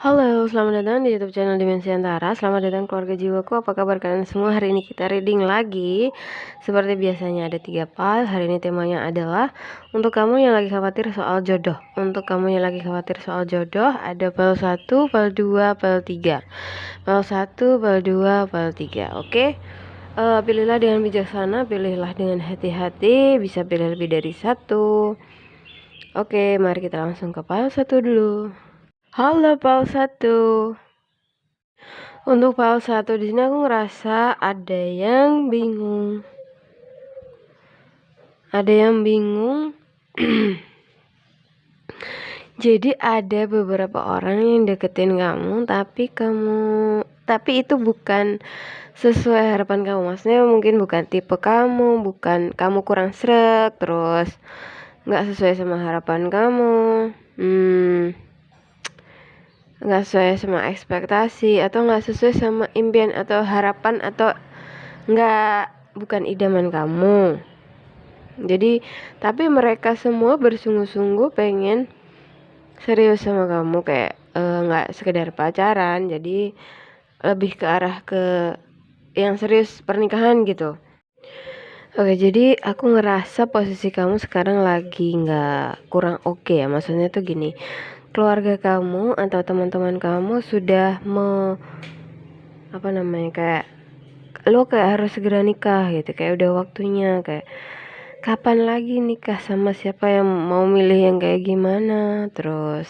Halo, selamat datang di YouTube channel Dimensi Antara. Selamat datang keluarga jiwaku. Apa kabar kalian semua? Hari ini kita reading lagi. Seperti biasanya ada 3 file. Hari ini temanya adalah untuk kamu yang lagi khawatir soal jodoh. Untuk kamu yang lagi khawatir soal jodoh, ada file 1, file 2, file 3. File 1, file 2, file 3. Oke. Pilihlah dengan bijaksana, pilihlah dengan hati-hati, bisa pilih lebih dari satu. Oke, mari kita langsung ke file 1 dulu. Halo file 1. Untuk file 1 di sini aku ngerasa ada yang bingung. Ada yang bingung. Jadi ada beberapa orang yang deketin kamu, tapi itu bukan sesuai harapan kamu. Maksudnya mungkin bukan tipe kamu, bukan kamu kurang sreg, terus nggak sesuai sama harapan kamu. Nggak sesuai sama ekspektasi, atau nggak sesuai sama impian atau harapan, atau bukan idaman kamu. Jadi tapi mereka semua bersungguh-sungguh pengen serius sama kamu, kayak nggak sekedar pacaran, jadi lebih ke arah ke yang serius, pernikahan gitu. Oke, jadi aku ngerasa posisi kamu sekarang lagi nggak kurang oke ya. Maksudnya tuh gini, keluarga kamu atau teman-teman kamu sudah kayak lo kayak harus segera nikah gitu, kayak udah waktunya, kayak kapan lagi nikah, sama siapa, yang mau milih yang kayak gimana, terus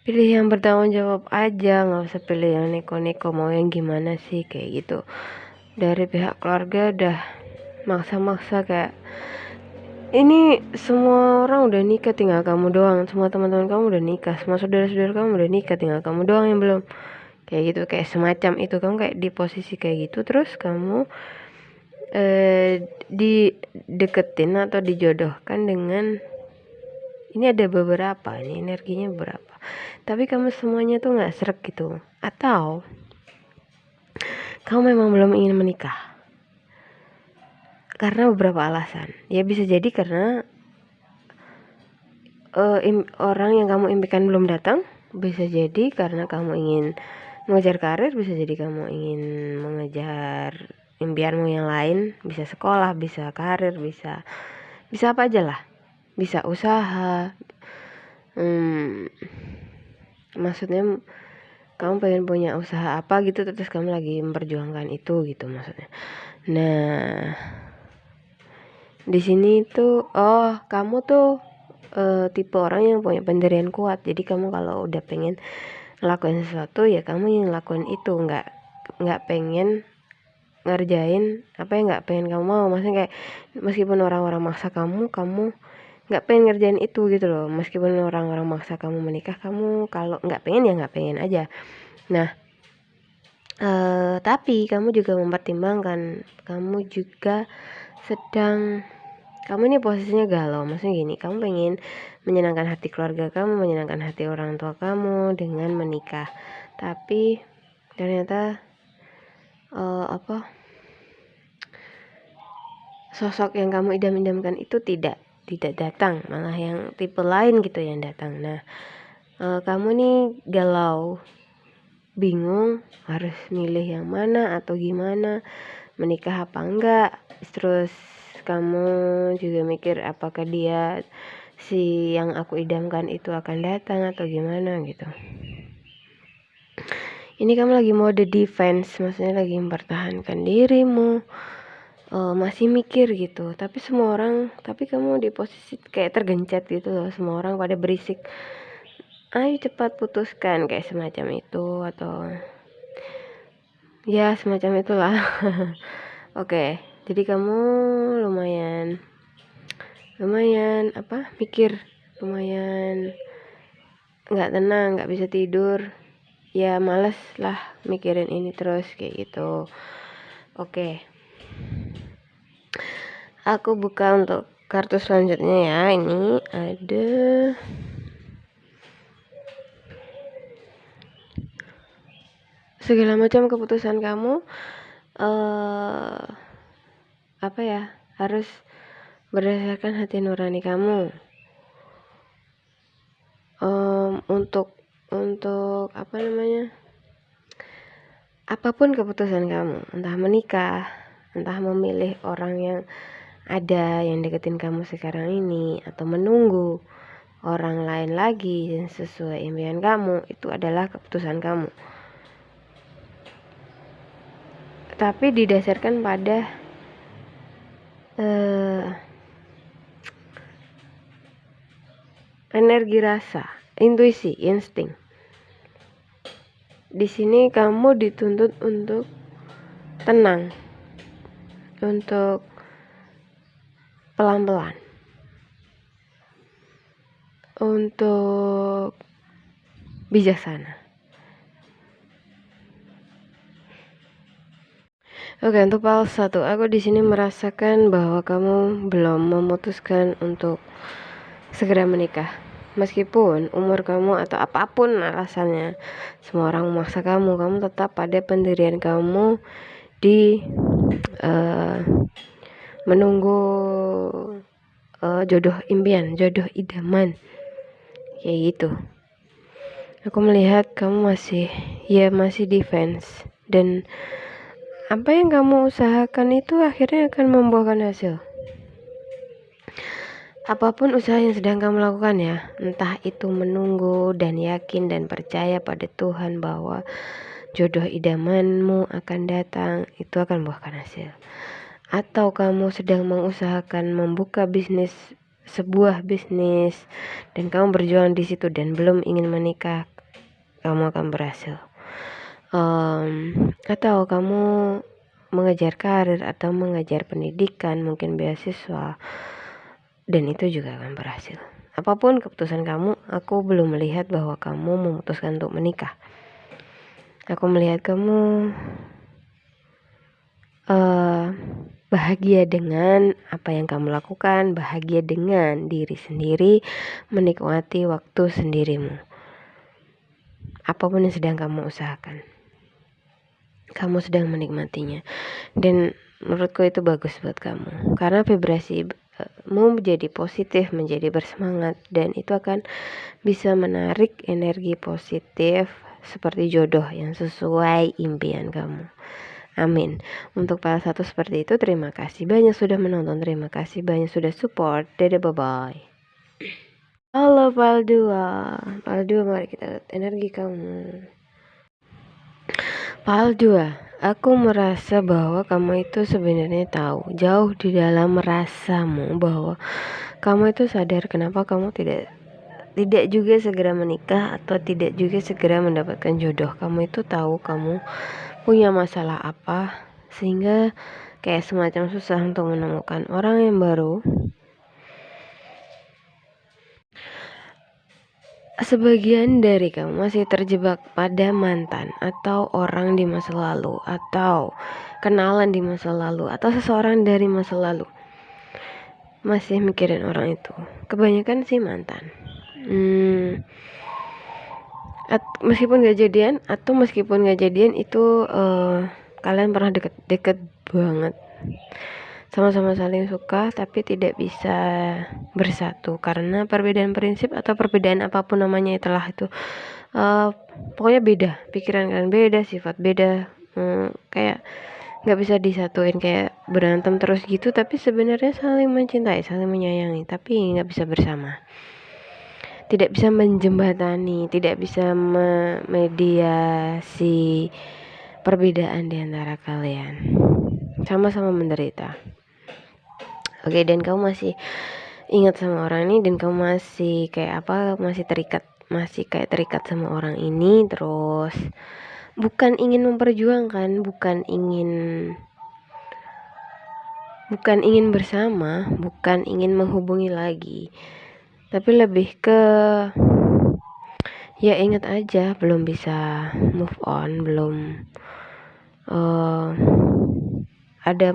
pilih yang bertanggung jawab aja, nggak usah pilih yang neko-neko, mau yang gimana sih, kayak gitu. Dari pihak keluarga udah maksa-maksa, kayak ini semua orang udah nikah, tinggal kamu doang. Semua teman-teman kamu udah nikah, semua saudara-saudara kamu udah nikah, tinggal kamu doang yang belum. Kayak gitu, kayak semacam itu. Kamu kayak di posisi kayak gitu, terus kamu dideketin atau dijodohkan dengan, ini ada beberapa, ini energinya beberapa, tapi kamu semuanya tuh nggak srek gitu. Atau kamu memang belum ingin menikah karena beberapa alasan. Ya bisa jadi karena orang yang kamu impikan belum datang, bisa jadi karena kamu ingin mengejar karir, bisa jadi kamu ingin mengejar impianmu yang lain, bisa sekolah, bisa karir, bisa apa aja lah, bisa usaha. Maksudnya kamu pengen punya usaha apa gitu, terus kamu lagi memperjuangkan itu gitu maksudnya. Nah, di sini tuh kamu tuh tipe orang yang punya pendirian kuat. Jadi kamu kalau udah pengen ngelakuin sesuatu, ya kamu yang ngelakuin itu, nggak pengen ngerjain apa yang nggak pengen kamu mau. Maksudnya kayak meskipun orang-orang maksa kamu nggak pengen ngerjain itu gitu loh. Meskipun orang-orang maksa kamu menikah, kamu kalau nggak pengen ya nggak pengen aja. Nah, tapi kamu juga mempertimbangkan, kamu ini posisinya galau. Maksudnya gini, kamu pengen menyenangkan hati keluarga kamu, menyenangkan hati orang tua kamu dengan menikah, tapi ternyata sosok yang kamu idam-idamkan itu tidak datang, malah yang tipe lain gitu yang datang. Nah, kamu nih galau, bingung harus milih yang mana atau gimana, menikah apa enggak. Terus kamu juga mikir, apakah dia si yang aku idamkan itu akan datang atau gimana gitu. Ini kamu lagi mode defense, maksudnya lagi mempertahankan dirimu, masih mikir gitu. Tapi kamu di posisi kayak tergencet gitu loh. Semua orang pada berisik, ayo cepat putuskan, kayak semacam itu, atau ya semacam itulah. Oke, jadi kamu lumayan mikir, lumayan nggak tenang, nggak bisa tidur, ya males lah mikirin ini terus kayak gitu. Oke, aku buka untuk kartu selanjutnya ya. Ini ada segala macam keputusan kamu harus berdasarkan hati nurani kamu. untuk apa namanya, apapun keputusan kamu, entah menikah, entah memilih orang yang ada yang deketin kamu sekarang ini, atau menunggu orang lain lagi yang sesuai impian kamu, itu adalah keputusan kamu. Tapi didasarkan pada energi rasa, intuisi, insting. Di sini kamu dituntut untuk tenang, untuk pelan-pelan, untuk bijaksana. Oke, untuk file 1, aku di sini merasakan bahwa kamu belum memutuskan untuk segera menikah. Meskipun umur kamu atau apapun alasannya, semua orang memaksa kamu tetap pada pendirian kamu di menunggu jodoh impian, jodoh idaman, kayak gitu. Aku melihat kamu masih defense, dan apa yang kamu usahakan itu akhirnya akan membuahkan hasil. Apapun usaha yang sedang kamu lakukan ya, entah itu menunggu dan yakin dan percaya pada Tuhan bahwa jodoh idamanmu akan datang, itu akan membuahkan hasil. Atau kamu sedang mengusahakan membuka sebuah bisnis dan kamu berjuang di situ dan belum ingin menikah, kamu akan berhasil. Atau kamu mengejar karir atau mengejar pendidikan, mungkin beasiswa, dan itu juga akan berhasil. Apapun keputusan kamu, aku belum melihat bahwa kamu memutuskan untuk menikah. Aku melihat kamu bahagia dengan apa yang kamu lakukan, bahagia dengan diri sendiri, menikmati waktu sendirimu. Apapun yang sedang kamu usahakan, kamu sedang menikmatinya, dan menurutku itu bagus buat kamu karena vibrasi mau menjadi positif, menjadi bersemangat, dan itu akan bisa menarik energi positif seperti jodoh yang sesuai impian kamu. Amin. Untuk file 1 seperti itu. Terima kasih banyak sudah menonton, terima kasih banyak sudah support. Dadah, bye bye. Halo file 2, mari kita lihat energi kamu. File 2, aku merasa bahwa kamu itu sebenarnya tahu jauh di dalam rasamu bahwa kamu itu sadar kenapa kamu tidak juga segera menikah atau tidak juga segera mendapatkan jodoh. Kamu itu tahu kamu punya masalah apa sehingga kayak semacam susah untuk menemukan orang yang baru. Sebagian dari kamu masih terjebak pada mantan atau orang di masa lalu, atau kenalan di masa lalu, atau seseorang dari masa lalu. Masih mikirin orang itu. Kebanyakan sih mantan. Meskipun gak jadian atau meskipun gak jadian itu kalian pernah deket banget, sama-sama saling suka tapi tidak bisa bersatu karena perbedaan prinsip atau perbedaan apapun namanya, itulah itu pokoknya beda, pikiran kalian beda, sifat beda, kayak nggak bisa disatuin, kayak berantem terus gitu, tapi sebenarnya saling mencintai, saling menyayangi, tapi nggak bisa bersama, tidak bisa menjembatani, tidak bisa memediasi perbedaan di antara kalian, sama-sama menderita. Oke, dan kamu masih ingat sama orang ini, dan kamu masih kayak terikat sama orang ini, terus bukan ingin memperjuangkan, bukan ingin bersama, bukan ingin menghubungi lagi, tapi lebih ke ya ingat aja belum bisa move on, belum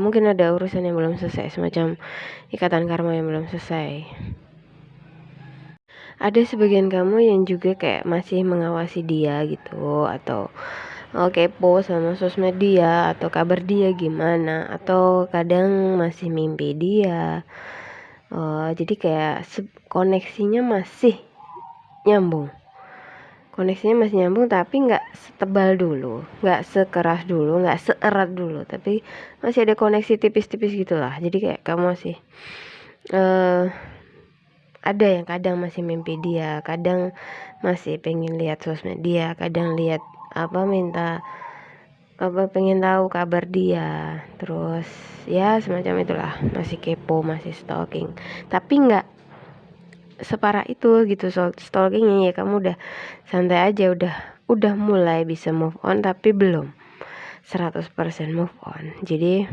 mungkin ada urusan yang belum selesai, semacam ikatan karma yang belum selesai. Ada sebagian kamu yang juga kayak masih mengawasi dia gitu, atau kepo sama sosmed dia, atau kabar dia gimana, atau kadang masih mimpi dia. Jadi kayak koneksinya masih nyambung, koneksinya masih nyambung, tapi nggak setebal dulu, nggak sekeras dulu, nggak seerat dulu, tapi masih ada koneksi tipis-tipis gitulah. Jadi kayak kamu masih ada yang kadang masih mimpi dia, kadang masih pengen lihat sosmed dia, kadang lihat minta pengen tahu kabar dia, terus ya semacam itulah, masih kepo, masih stalking, tapi nggak separah itu gitu. Stalkingnya ya kamu udah santai aja, udah mulai bisa move on, tapi belum 100% move on. Jadi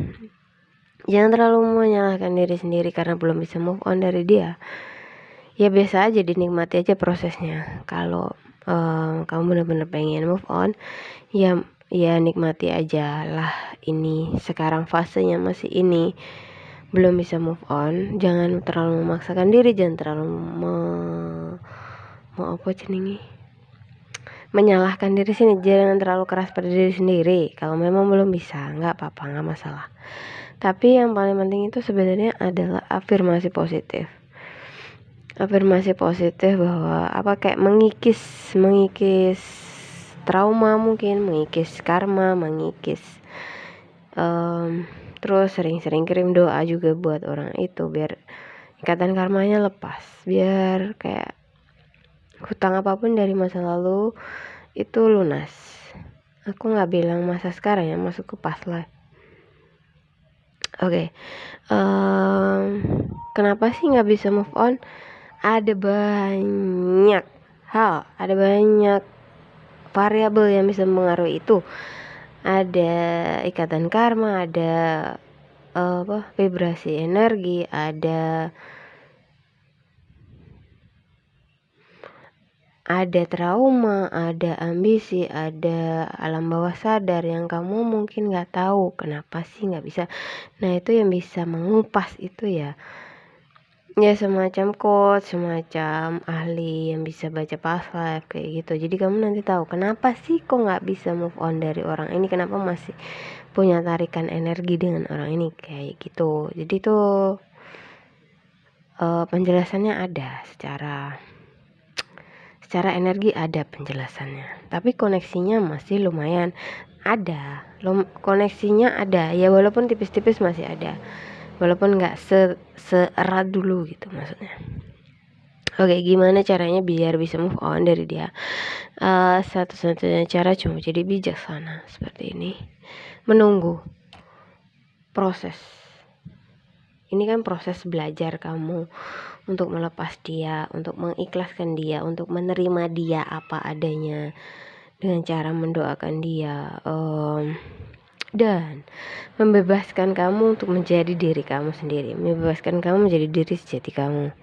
jangan terlalu menyalahkan diri sendiri karena belum bisa move on dari dia. Ya biasa aja, dinikmati aja prosesnya. Kalau kamu benar-benar pengen move on, ya nikmati aja lah. Ini sekarang fasenya masih ini, belum bisa move on. Jangan terlalu memaksakan diri, jangan terlalu menyalahkan diri sini, jangan terlalu keras pada diri sendiri. Kalau memang belum bisa, nggak apa-apa, nggak masalah. Tapi yang paling penting itu sebenarnya adalah afirmasi positif bahwa kayak mengikis trauma, mungkin mengikis karma, terus sering-sering kirim doa juga buat orang itu biar ikatan karmanya lepas, biar kayak hutang apapun dari masa lalu itu lunas. Aku nggak bilang masa sekarang ya, masuk ke past life. Oke. Kenapa sih nggak bisa move on? Ada banyak hal, ada banyak variabel yang bisa mempengaruhi itu. Ada ikatan karma, ada vibrasi energi, ada trauma, ada ambisi, ada alam bawah sadar yang kamu mungkin nggak tahu kenapa sih nggak bisa. Nah itu yang bisa mengupas itu ya semacam coach, semacam ahli yang bisa baca past life kayak gitu. Jadi kamu nanti tahu kenapa sih kok nggak bisa move on dari orang ini, kenapa masih punya tarikan energi dengan orang ini kayak gitu. Jadi tuh penjelasannya ada secara energi, ada penjelasannya, tapi koneksinya masih lumayan ada. Koneksinya ada ya, walaupun tipis-tipis masih ada, walaupun nggak seerat dulu gitu maksudnya. Oke, gimana caranya biar bisa move on dari dia? Satu-satunya cara cuma jadi bijaksana seperti ini, menunggu proses. Ini kan proses belajar kamu untuk melepas dia, untuk mengikhlaskan dia, untuk menerima dia apa adanya, dengan cara mendoakan dia, dan membebaskan kamu untuk menjadi diri kamu sendiri, membebaskan kamu menjadi diri sejati kamu,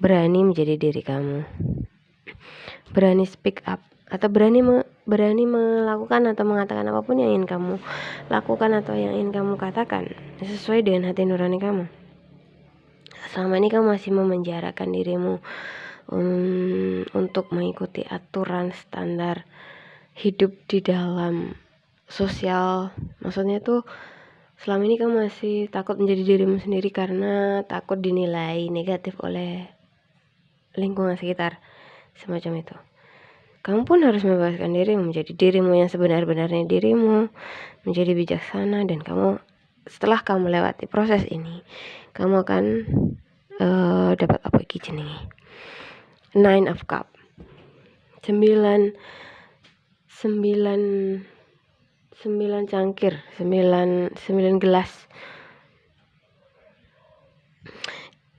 berani menjadi diri kamu, berani speak up, atau berani melakukan atau mengatakan apapun yang ingin kamu lakukan atau yang ingin kamu katakan sesuai dengan hati nurani kamu. Selama ini kamu masih memenjarakan dirimu untuk mengikuti aturan standar hidup di dalam sosial. Maksudnya tuh selama ini kamu masih takut menjadi dirimu sendiri karena takut dinilai negatif oleh lingkungan sekitar, semacam itu. Kamu pun harus membebaskan dirimu, menjadi dirimu yang sebenar-benarnya dirimu, menjadi bijaksana. Dan kamu, setelah kamu lewati proses ini, kamu akan dapat apa iki jenenge? 9 of Cup. 9 cangkir, 9 gelas.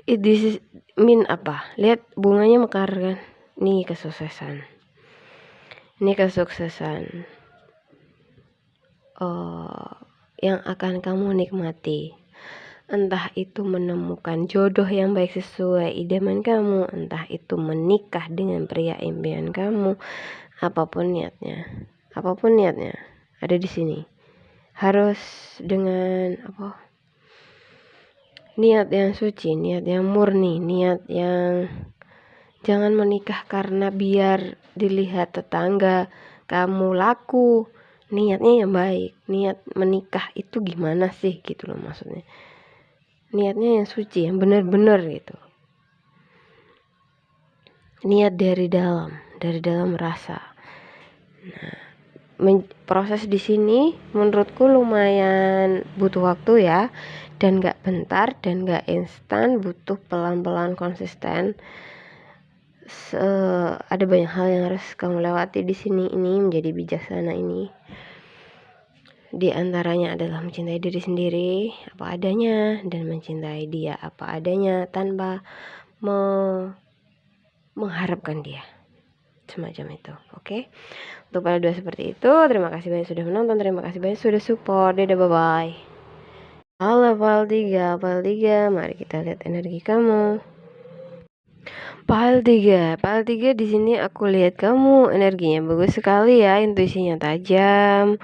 This is mean apa? Lihat bunganya mekar kan? Ini kesuksesan. Yang akan kamu nikmati. Entah itu menemukan jodoh yang baik sesuai idaman kamu, entah itu menikah dengan pria impian kamu, apapun niatnya ada di sini. Harus dengan niat yang suci, niat yang murni, niat yang jangan menikah karena biar dilihat tetangga kamu laku. Niatnya yang baik, niat menikah itu gimana sih gitu loh maksudnya. Niatnya yang suci, yang benar-benar gitu. Niat dari dalam, dari dalam rasa. Nah, proses di sini menurutku lumayan butuh waktu ya, dan gak bentar dan gak instan, butuh pelan-pelan konsisten. Ada banyak hal yang harus kamu lewati di sini ini menjadi bijaksana ini. Di antaranya adalah mencintai diri sendiri apa adanya dan mencintai dia apa adanya tanpa mengharapkan dia, semacam itu. Oke? Untuk para dua seperti itu, terima kasih banyak sudah menonton, terima kasih banyak sudah support. Dadah, bye bye. Halo file 3, mari kita lihat energi kamu. File 3 di sini aku lihat kamu energinya bagus sekali ya, intuisinya tajam.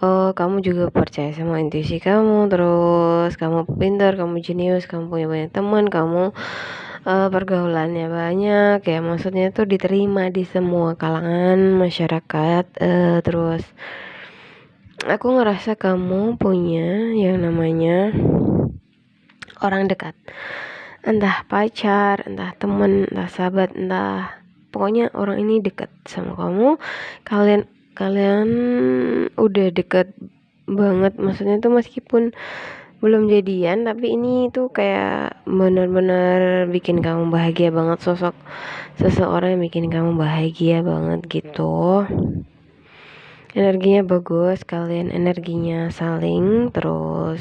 Kamu juga percaya sama intuisi kamu, terus kamu pintar, kamu jenius, kamu punya banyak teman, kamu pergaulannya banyak ya, maksudnya tuh diterima di semua kalangan masyarakat. Terus aku ngerasa kamu punya yang namanya orang dekat, entah pacar, entah temen, entah sahabat, entah pokoknya orang ini dekat sama kamu. Kalian udah deket banget, maksudnya tuh meskipun belum jadian tapi ini tuh kayak benar-benar bikin kamu bahagia banget, sosok seseorang yang bikin kamu bahagia banget gitu. Energinya bagus, kalian energinya saling, terus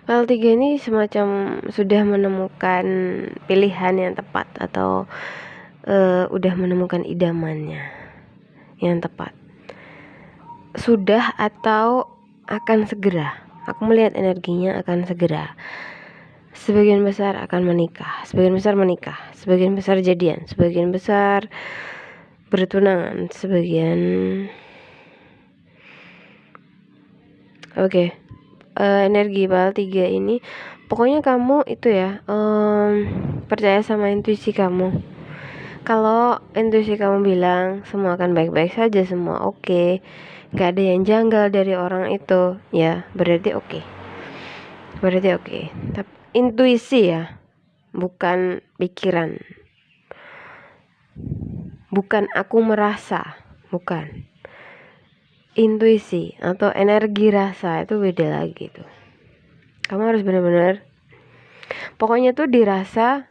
File 3 ini semacam sudah menemukan pilihan yang tepat atau udah menemukan idamannya yang tepat. Sudah atau akan segera. Aku melihat energinya akan segera. Sebagian besar akan menikah, sebagian besar jadian, sebagian besar bertunangan, sebagian Oke. Energi file 3 ini pokoknya kamu itu ya, percaya sama intuisi kamu. Kalau intuisi kamu bilang semua akan baik-baik saja, semua oke, gak ada yang janggal dari orang itu, ya berarti oke. Tapi intuisi ya, bukan pikiran, bukan aku merasa, bukan. Intuisi atau energi rasa itu beda lagi tuh. Kamu harus benar-benar pokoknya tuh dirasa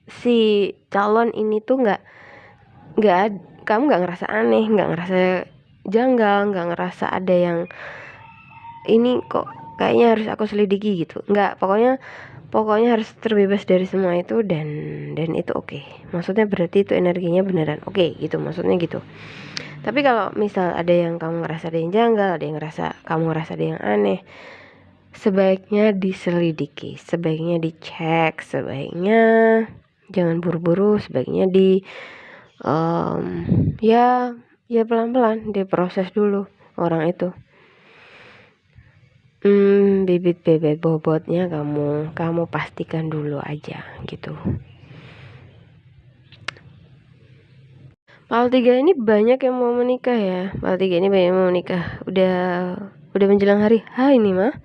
si calon ini tuh kamu nggak ngerasa aneh, nggak ngerasa janggal, nggak ngerasa ada yang ini kok kayaknya harus aku selidiki gitu, nggak. Pokoknya harus terbebas dari semua itu dan itu oke. Maksudnya berarti itu energinya beneran oke gitu, maksudnya gitu. Tapi kalau misal ada yang kamu ngerasa ada yang janggal, ada yang kamu ngerasa ada yang aneh, sebaiknya diselidiki, sebaiknya dicek, sebaiknya jangan buru-buru, sebaiknya ya pelan-pelan diproses dulu orang itu. Bibit bobotnya kamu pastikan dulu aja gitu. File 3 ini banyak yang mau menikah ya. File 3 ini banyak yang mau menikah. Udah menjelang hari H ini mah.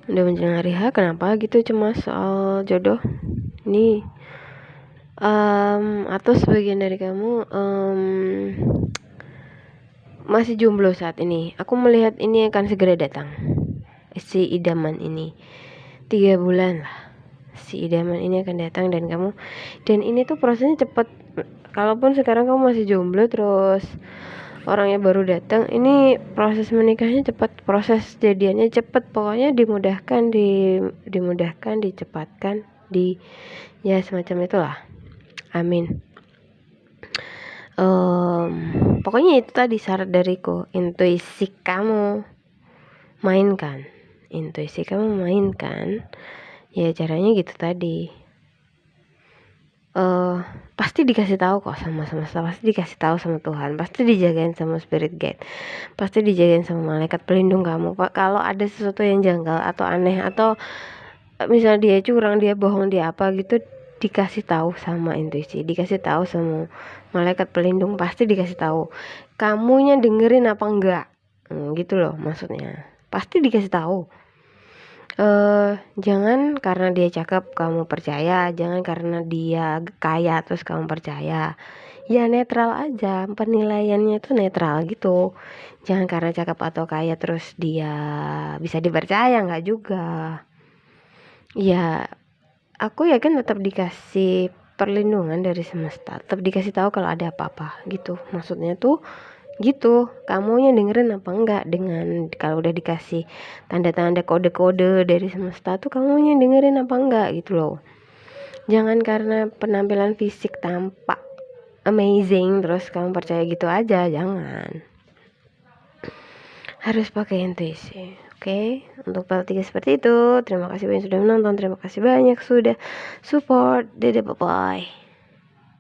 Udah menjelang hari H, kenapa gitu cemas soal jodoh? Ini atau sebagian dari kamu masih jomblo saat ini. Aku melihat ini akan segera datang. Si idaman ini 3 bulan lah. Si idaman ini akan datang dan ini tuh prosesnya cepat. Kalaupun sekarang kamu masih jomblo terus orangnya baru datang, ini proses menikahnya cepat, proses jadiannya cepat, pokoknya dimudahkan, dicepatkan, ya semacam itulah. Amin. Pokoknya itu tadi syarat dariku, intuisi kamu mainkan, ya caranya gitu tadi. Pasti dikasih tahu kok sama semesta, pasti dikasih tahu sama Tuhan, pasti dijagain sama spirit guide, pasti dijagain sama malaikat pelindung kamu. Pak, kalau ada sesuatu yang janggal atau aneh atau misalnya dia curang, dia bohong, dia apa gitu, dikasih tahu sama intuisi, dikasih tahu sama malaikat pelindung, pasti dikasih tahu. Kamunya dengerin apa enggak? Gitu loh maksudnya. pasti dikasih tahu. Jangan karena dia cakep kamu percaya, jangan karena dia kaya terus kamu percaya. Ya netral aja, penilaiannya itu netral gitu. Jangan karena cakep atau kaya terus dia bisa dipercaya, nggak juga. Ya, aku yakin tetap dikasih perlindungan dari semesta, tetap dikasih tahu kalau ada apa-apa gitu. Maksudnya tuh gitu, kamunya dengerin apa enggak, dengan kalau udah dikasih tanda-tanda kode-kode dari semesta tuh kamunya dengerin apa enggak gitu loh. Jangan karena penampilan fisik tampak amazing terus kamu percaya gitu aja, jangan. Harus pakai intuisi. Oke, untuk part 3 seperti itu. Terima kasih banyak sudah menonton, terima kasih banyak sudah support. Dadah, bye bye.